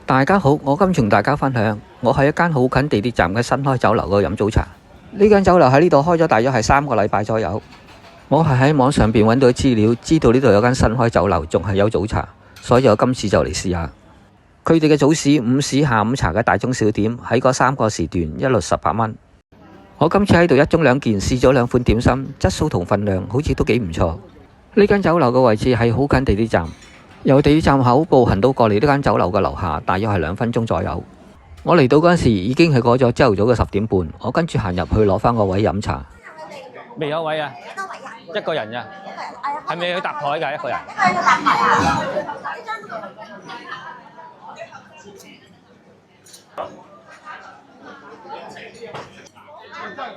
大家好，我今次同大家分享，我喺一間好近地鐵站嘅新開酒樓嗰度飲早茶。呢間酒樓喺呢度開咗大約係3個禮拜左右。我係喺網上邊揾到資料，知道呢度有間新開酒樓，仲係有早茶，所以我今次就嚟試下。佢哋嘅早市、午市、下午茶嘅大中小點喺嗰3個時段一律18蚊。我今次喺度一盅2件試咗2款點心，質素同份量好似都幾唔錯。呢間酒樓嘅位置係好近地鐵站。由地鐵站口步行到過嚟呢間酒樓嘅樓下，大約係2分鐘左右。我嚟到嗰陣時已經係過咗朝頭早嘅10點半，我跟住行入去攞翻個位飲茶。未有位啊？幾多位啊？一個人啊？係咪要搭台㗎？一個人？一個搭台啊！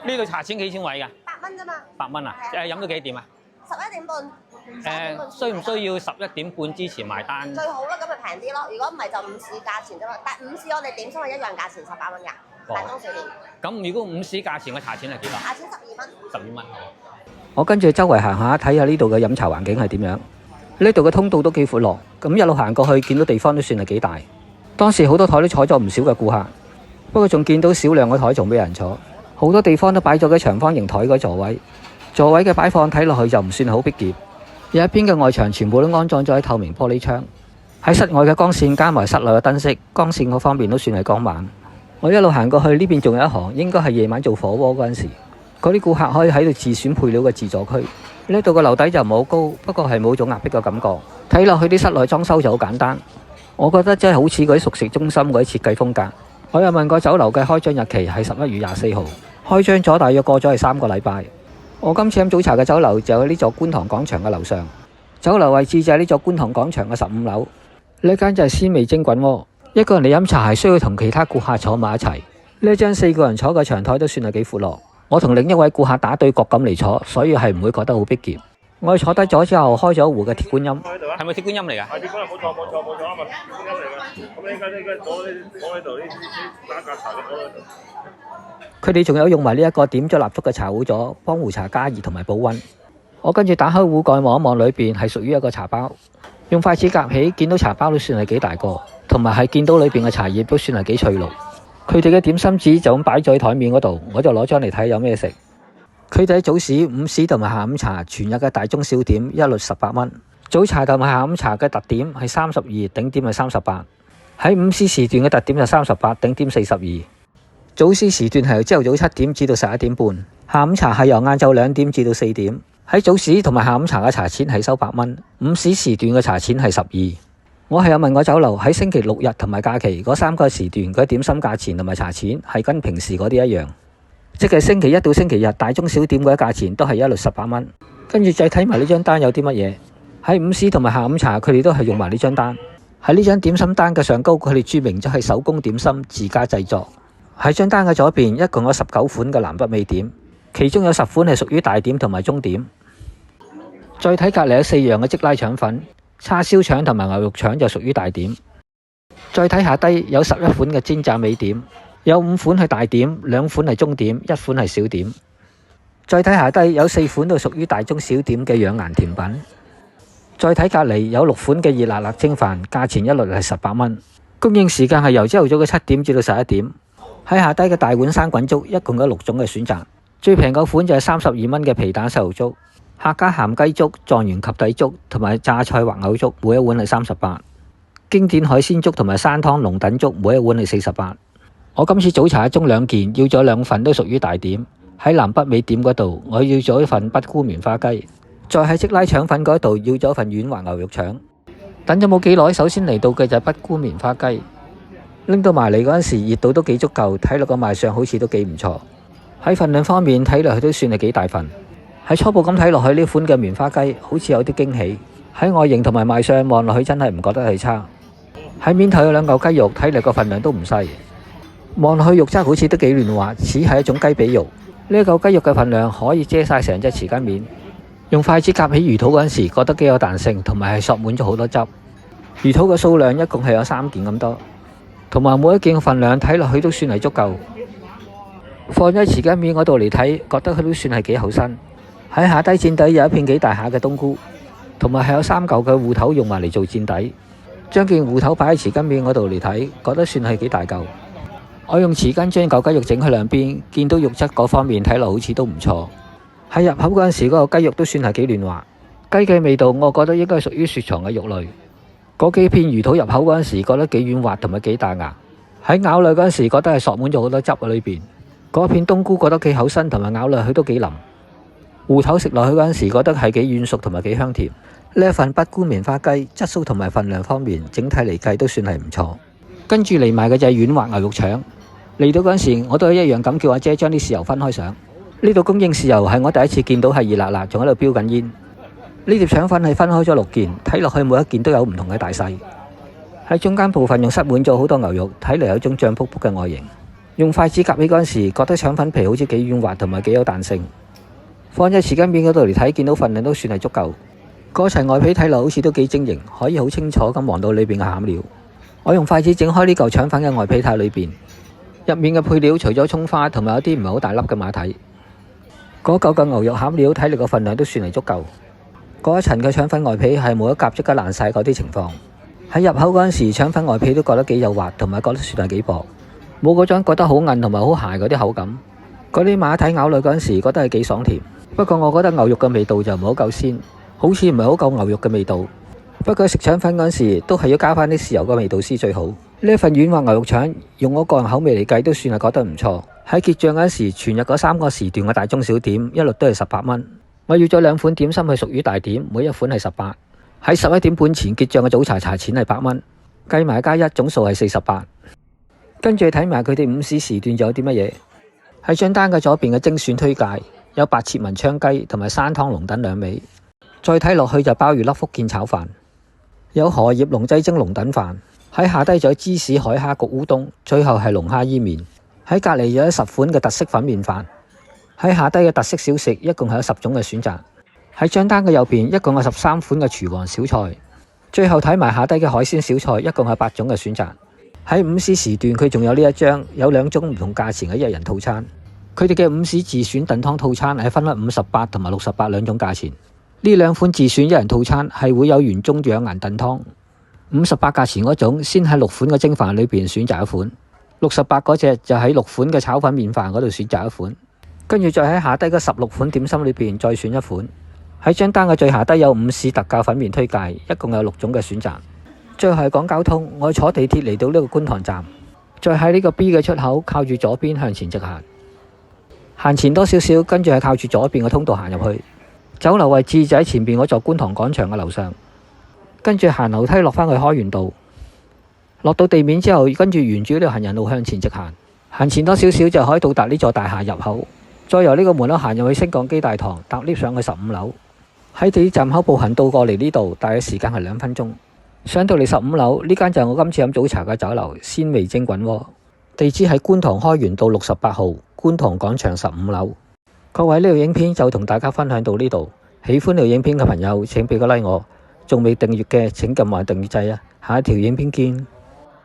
呢度茶錢幾錢位㗎8蚊啫嘛。8蚊啊？飲到幾點啊？11點半。需唔需要11點半之前埋單？最好啦，咁咪平啲咯。如果唔係就午市價錢啫嘛。但午市我哋點心係一樣價錢18蚊㗎，大中小點。咁如果午市價錢嘅茶錢係幾多？茶錢12蚊。12蚊。我跟住周圍行下，睇下呢度嘅飲茶環境係點樣。呢度嘅通道都幾闊落，咁一路行過去，見到地方都算係幾大。當時好多台都坐咗唔少嘅顧客，不過仲見到少量嘅台仲冇人坐，好多地方都擺咗嘅長方形台嘅座位。座位嘅擺放睇落去就唔算好逼傑。有一邊嘅外牆全部都安裝咗喺透明玻璃窗，喺室外嘅光線加埋室內嘅燈飾，光線嗰方面都算係光猛。我一路行過去，呢邊仲有一行，應該係夜晚做火鍋嗰陣時，嗰啲顧客可以喺度自選配料嘅自助區。呢度嘅樓底就唔係好高，不過係冇種壓迫嘅感覺。睇落去啲室內裝修就好簡單，我覺得真係好似嗰啲熟食中心嗰啲設計風格。我又問過酒樓嘅開張日期係11月24號，開張咗大約過咗係3個禮拜。我今次飲早茶嘅酒樓就喺呢座觀塘廣場嘅樓上，酒樓位置就喺呢座觀塘廣場嘅15樓。呢間就係鮮味蒸滾鍋，一個人嚟飲茶係需要同其他顧客坐埋一齊。呢張4個人坐嘅長台都算係幾闊落。我同另一位顧客打對角咁嚟坐，所以係唔會覺得好逼傑。我哋坐低咗之後，開咗一壺嘅鐵觀音。係咪鐵觀音嚟㗎？係鐵觀音，冇錯啱啊！鐵觀音嚟㗎。咁應該攞喺度呢打架茶嘅攞喺度。佢哋仲有用埋呢一個點咗蠟燭嘅茶壺座，幫壺茶加熱同埋保溫。我跟住打開壺蓋望一望，裏邊係屬於一個茶包。用筷子夾起，見到茶包都算係幾大個，同埋係見到裏邊嘅茶葉都算係幾翠綠。佢哋嘅點心紙就咁擺咗喺台面嗰度，我就攞張嚟睇有咩食。佢哋喺早市、午市同埋下午茶全日嘅大中小點一律18蚊。早茶同埋下午茶嘅特點係32，頂點係38。喺午市時段嘅特點就38，頂點42。早市時段係由朝頭早7點至到11點半，下午茶係由晏晝2點至到4點。喺早市同埋下午茶嘅茶錢係收8蚊，午市時段嘅茶錢係12。我係有問過酒樓喺星期6日同埋假期嗰3個時段嘅點心價錢同埋茶錢係跟平時嗰啲一樣，即係星期一到星期日大中小點嗰啲價錢都係一律18蚊。跟住再睇埋呢張單有啲乜嘢，喺午市同埋下午茶佢哋都係用埋呢張單。喺呢張點心單嘅上高，佢哋注明咗係手工點心自家製作。喺張單嘅左邊一共有19款嘅南北味點，其中有10款係屬於大點同埋中點。再睇隔離有4樣嘅即拉腸粉、叉燒腸同埋牛肉腸就屬於大點。再睇下低有11款嘅煎炸味點，有5款係大點，2款係中點，1款係小點。再睇下低有4款都屬於大中小點嘅養顏甜品。再睇隔離有6款嘅熱辣辣蒸飯，價錢一律係18蚊。供應時間係由朝頭早嘅7點至到11點。喺下低嘅大碗生滾粥一共有6種嘅選擇，最平嗰款就係32蚊嘅皮蛋瘦肉粥、客家鹹雞粥、狀元及第粥同埋榨菜滑藕粥，每一碗係38。經典海鮮粥同埋山湯龍躉粥，每一碗係48。我今次早茶一盅2件，要咗2份都屬於大點。喺南北味點嗰度，我要咗一份北菇棉花雞，再喺即拉腸粉嗰度要咗份軟滑牛肉腸。等咗冇幾耐，首先嚟到嘅就係北菇棉花雞。拎到埋嚟嗰陣時，熱度都幾足夠，睇落個賣相好似都幾唔錯。喺份量方面睇落去都算係幾大份。喺初步咁睇落去呢款嘅棉花雞好似有啲驚喜。喺外形同埋賣相望落去真係唔覺得係差。喺面頭有2嚿雞肉，睇嚟個份量都唔細。望落去肉質好似都幾嫩滑，似係一種雞髀肉。呢嚿雞肉嘅份量可以遮晒成隻匙羹面。用筷子夾起魚肚嗰陣時，覺得幾有彈性，同埋係索滿咗好多汁。魚肚嘅數量一共係有3件咁多。同埋每一件嘅份量睇落去都算係足夠，放喺匙羹面嗰度嚟睇，覺得佢都算係幾厚身。喺下低墊底有一片幾大下嘅冬菇，同埋係有3嚿嘅芋頭用埋嚟做墊底。將件芋頭擺喺匙羹面嗰度嚟睇，覺得算係幾大嚿。我用匙羹將嚿雞肉整去兩邊，見到肉質嗰方面睇落好似都唔錯。喺入口嗰陣時，嗰個雞肉都算係幾嫩滑。雞嘅味道，我覺得應該係屬於雪藏嘅肉類。嗰幾片魚肚入口嗰陣時，覺得幾軟滑同埋幾大牙。喺咬落嗰陣時，覺得係索滿咗好多汁喺裏邊。嗰片冬菇覺得幾厚身，同埋咬落去都幾腍。芋頭食落去嗰陣時，覺得係幾軟熟同埋幾香甜。呢一份北菇棉花雞質素同埋份量方面，整體嚟計都算係唔錯。跟住嚟埋嘅就係軟滑牛肉腸。嚟到嗰陣時，我都係一樣咁叫阿姐將啲豉油分開上。呢度供應豉油係我第一次見到係熱辣辣，仲喺度飆緊煙。呢碟腸粉係分開咗6件，睇落去每一件都有唔同嘅大細。喺中間部分用塞滿咗好多牛肉，睇嚟有種脹卜卜嘅外形。用筷子夾起嗰陣時，覺得腸粉皮好似幾軟滑同埋幾有彈性。放喺匙羹面嗰度嚟睇，見到份量都算係足夠。嗰層外皮睇落好似都幾晶瑩，可以好清楚咁望到裏邊嘅餡料。我用筷子整開呢嚿腸粉嘅外皮睇裏邊，入面嘅配料除咗蔥花同埋有啲唔係好大粒嘅馬蹄。嗰嚿嘅牛肉餡料睇嚟個份量都算係足夠。嗰一層嘅腸粉外皮係冇一夾即刻爛晒嗰啲情況。喺入口嗰陣時，腸粉外皮都覺得幾幼滑，同埋覺得算係幾薄，冇嗰種覺得好韌同埋好鞋嗰啲口感。嗰啲馬蹄咬落嗰陣時，覺得係幾爽甜。不過我覺得牛肉嘅味道就唔係好夠鮮，好似唔係好夠牛肉嘅味道。不過食腸粉嗰陣時，都係要加翻啲豉油嘅味道先最好。呢一份軟滑牛肉腸，用我個人口味嚟計都算係覺得唔錯。喺結賬嗰陣時，全日嗰3個時段嘅大中小點一律都係18蚊。我要咗2款點心係屬於大點，每一款係18。喺11點半前結賬嘅早茶錢係8蚊，計埋加1總數係48。跟住睇埋佢哋午市時段仲有啲乜嘢。喺張單嘅左邊嘅精選推介，有白切文昌雞同埋山湯龍躉2味。再睇落去就鮑魚粒福建炒飯，有荷葉龍濟蒸龍躉飯。喺下低仲有芝士海蝦焗烏冬，最後係龍蝦伊麵。喺隔離有10款嘅特色粉麵飯。喺下低嘅特色小食一共係有10種嘅選擇。喺張單嘅右邊一共有13款嘅廚王小菜。最後睇埋下低嘅海鮮小菜，一共係8種嘅選擇。喺午市時段佢仲有呢一張有2種唔同價錢嘅1人套餐。佢哋嘅午市自選燉湯套餐係分咗58同埋68兩種價錢。呢2款自選1人套餐係會有原中養顏燉湯。58價錢嗰種先喺6款嘅蒸飯裏邊選擇一款，68嗰隻就喺6款嘅炒粉麵飯嗰度選擇一款，跟住再喺下低嗰16款點心裏邊再選一款。喺張單嘅最下低有午市特價粉麵推介，一共有6種嘅選擇。最後係講交通，我坐地鐵嚟到呢個觀塘站，再喺呢個 B 嘅出口靠住左邊向前直行，行前多少少，跟住係靠住左邊嘅通道行入去。酒樓位置就喺前邊嗰座觀塘廣場嘅樓上，跟住行樓梯落返去開源道，落到地面之後，跟住沿住呢條行人路向前直行，行前多少少就可以到達呢座大廈入口，再由呢個門口行入去升降機大堂，搭 lift 上去15樓。喺地鐵站口步行到過嚟呢度，大約時間係2分鐘。上到嚟15樓，呢間就係我今次飲早茶嘅酒樓鮮味蒸滾鍋，地址喺觀塘開源道68號，觀塘廣場15樓。各位，呢條影片就同大家分享到呢度，喜歡呢條影片嘅朋友請俾個 like我，仲未訂閱嘅請撳埋訂閱掣啊！下一條影片見。